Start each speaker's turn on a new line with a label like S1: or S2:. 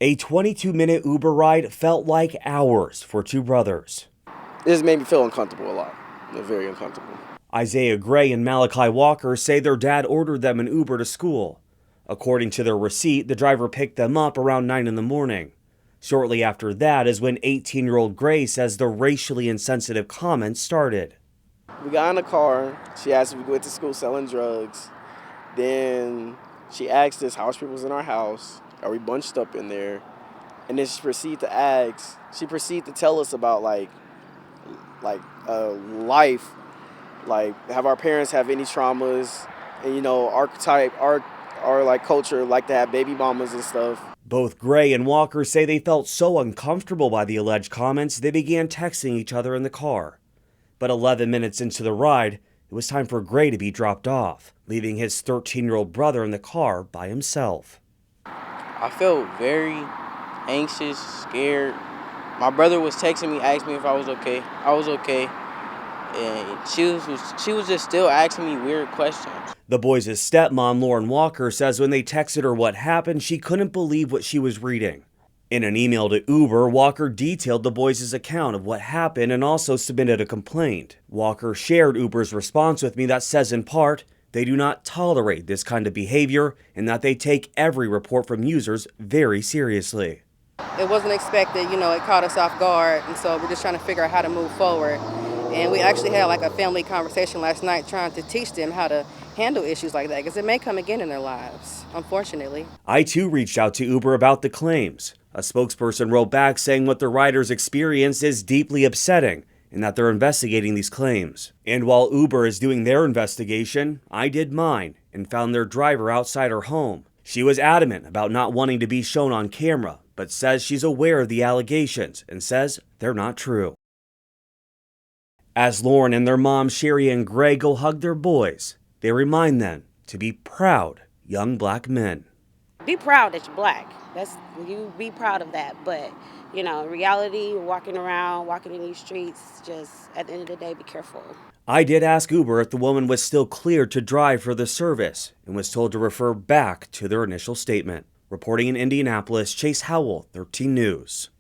S1: A 22-minute Uber ride felt like hours for two brothers.
S2: This made me feel uncomfortable a lot. Very uncomfortable.
S1: Isaiah Gray and Malachi Walker say their dad ordered them an Uber to school. According to their receipt, the driver picked them up around 9 in the morning. Shortly after that is when 18-year-old Gray says the racially insensitive comments started.
S2: We got in the car. She asked if we went to school selling drugs. Then she asked us how much people was in our house. Are we bunched up in there? And then she proceeded to tell us about life, like have our parents have any traumas, and our culture like to have baby mamas and stuff.
S1: Both Gray and Walker say they felt so uncomfortable by the alleged comments they began texting each other in the car. But 11 minutes into the ride, it was time for Gray to be dropped off, leaving his 13-year-old brother in the car by himself.
S3: I felt very anxious, scared. My brother was texting me, asked me if I was okay. I was okay. And she was just still asking me weird questions.
S1: The boys' stepmom, Lauren Walker, says when they texted her what happened, she couldn't believe what she was reading. In an email to Uber, Walker detailed the boys' account of what happened and also submitted a complaint. Walker shared Uber's response with me that says in part, they do not tolerate this kind of behavior and that they take every report from users very seriously.
S4: It wasn't expected, it caught us off guard, and so we're just trying to figure out how to move forward. And we actually had a family conversation last night trying to teach them how to handle issues like that because it may come again in their lives, unfortunately.
S1: I too reached out to Uber about the claims. A spokesperson wrote back saying what the riders experienced is deeply upsetting and that they're investigating these claims. And while Uber is doing their investigation, I did mine and found their driver outside her home. She was adamant about not wanting to be shown on camera, but says she's aware of the allegations and says they're not true. As Lauren and their mom, Sherry and Gray, go hug their boys, they remind them to be proud young black men.
S5: Be proud that you're black. You be proud of that. But, in reality, walking in these streets, just at the end of the day, be careful.
S1: I did ask Uber if the woman was still cleared to drive for the service and was told to refer back to their initial statement. Reporting in Indianapolis, Chase Howell, 13 News.